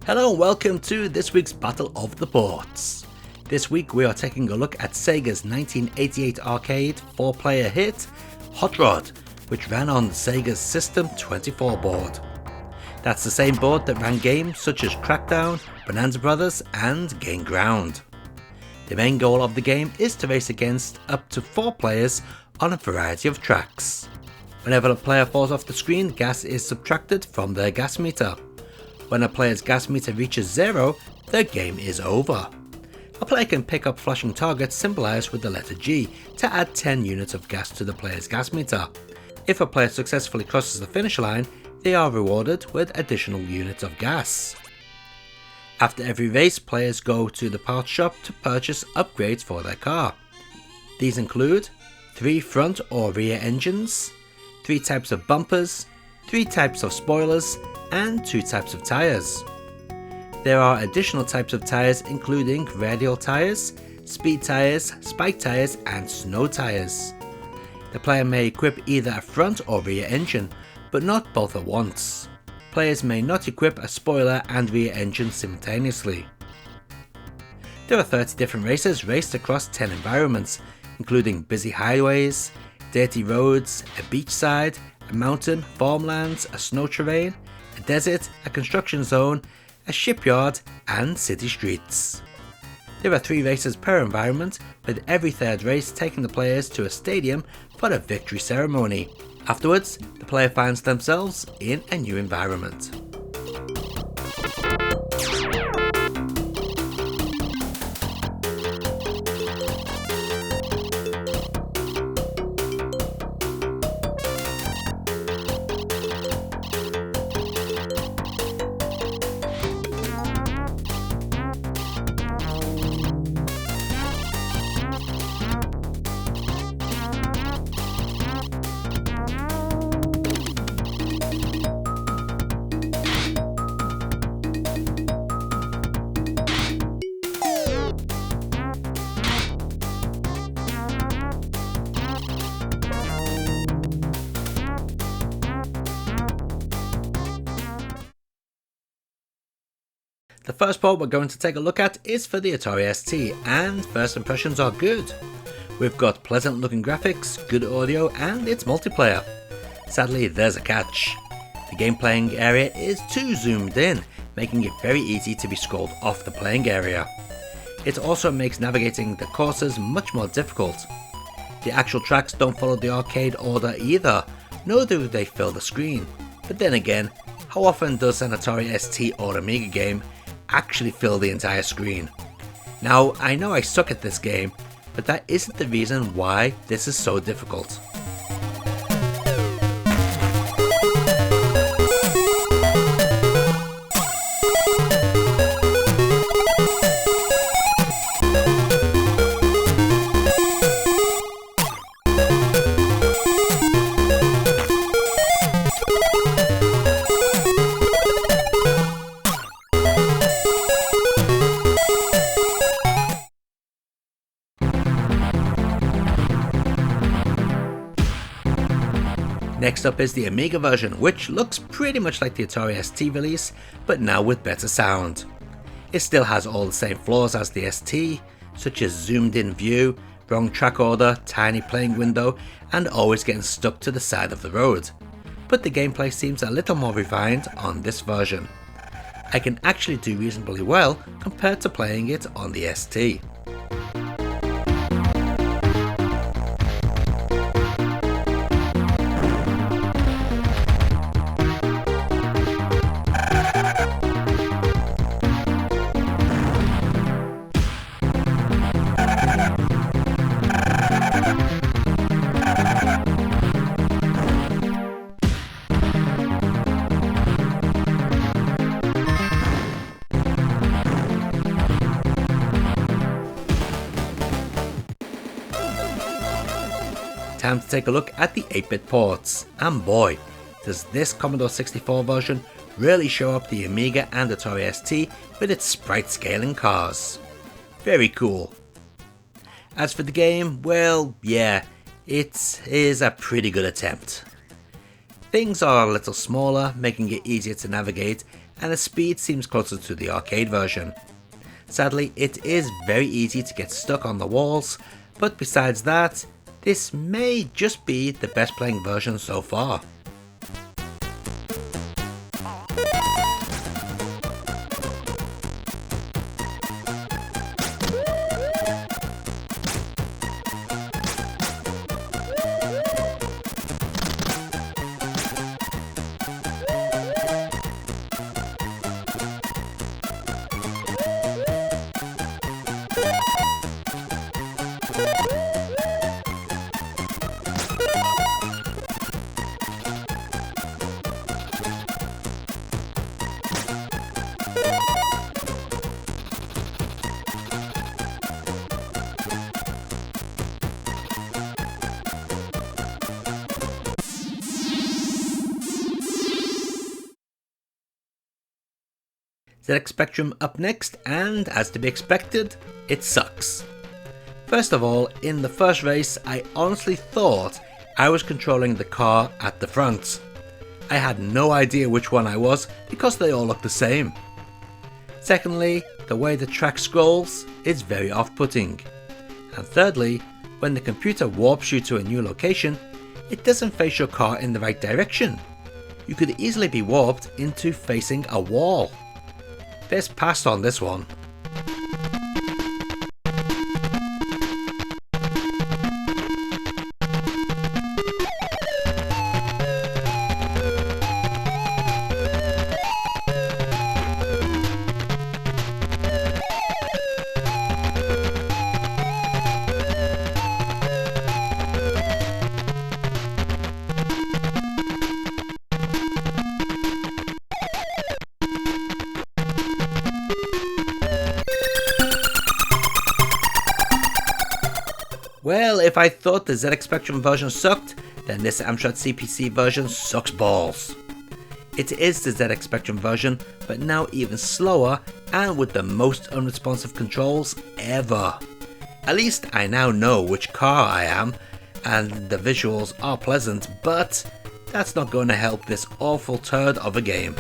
Hello and welcome to this week's Battle of the Ports. This week we are taking a look at Sega's 1988 arcade 4-player hit, Hot Rod, which ran on Sega's System 24 board. That's the same board that ran games such as Crackdown, Bonanza Brothers and Gain Ground. The main goal of the game is to race against up to 4 players on a variety of tracks. Whenever a player falls off the screen, gas is subtracted from their gas meter. When a player's gas meter reaches 0, their game is over. A player can pick up flashing targets symbolized with the letter G to add 10 units of gas to the player's gas meter. If a player successfully crosses the finish line, they are rewarded with additional units of gas. After every race, players go to the parts shop to purchase upgrades for their car. These include 3 front or rear engines, 3 types of bumpers, 3 types of spoilers, and 2 types of tyres. There are additional types of tyres including radial tyres, speed tyres, spike tyres, and snow tyres. The player may equip either a front or rear engine, but not both at once. Players may not equip a spoiler and rear engine simultaneously. There are 30 different races raced across 10 environments, including busy highways, dirty roads, a beachside, a mountain, farmlands, a snow terrain, a desert, a construction zone, a shipyard, and city streets. There are 3 races per environment, with every third race taking the players to a stadium for a victory ceremony. Afterwards, the player finds themselves in a new environment. The first port we're going to take a look at is for the Atari ST, and first impressions are good. We've got pleasant looking graphics, good audio, and it's multiplayer. Sadly, there's a catch. The game playing area is too zoomed in, making it very easy to be scrolled off the playing area. It also makes navigating the courses much more difficult. The actual tracks don't follow the arcade order either, nor do they fill the screen. But then again, how often does an Atari ST or Amiga game actually fill the entire screen? Now, I know I suck at this game, but that isn't the reason why this is so difficult. Next up is the Amiga version, which looks pretty much like the Atari ST release, but now with better sound. It still has all the same flaws as the ST, such as zoomed in view, wrong track order, tiny playing window, and always getting stuck to the side of the road. But the gameplay seems a little more refined on this version. I can actually do reasonably well compared to playing it on the ST. Time to take a look at the 8-bit ports, and boy, does this Commodore 64 version really show up the Amiga and Atari ST with its sprite scaling cars. Very cool. As for the game, well, yeah, it is a pretty good attempt. Things are a little smaller, making it easier to navigate, and the speed seems closer to the arcade version. Sadly, it is very easy to get stuck on the walls, but besides that, this may just be the best playing version so far. ZX Spectrum up next, and as to be expected, it sucks. First of all, in the first race, I honestly thought I was controlling the car at the front. I had no idea which one I was because they all look the same. Secondly, the way the track scrolls is very off-putting. And thirdly, when the computer warps you to a new location, it doesn't face your car in the right direction. You could easily be warped into facing a wall. Best pass on this one. Well, if I thought the ZX Spectrum version sucked, then this Amstrad CPC version sucks balls. It is the ZX Spectrum version, but now even slower and with the most unresponsive controls ever. At least I now know which car I am, and the visuals are pleasant, but that's not going to help this awful turd of a game.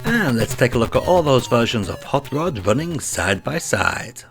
And let's take a look at all those versions of Hot Rod running side by side.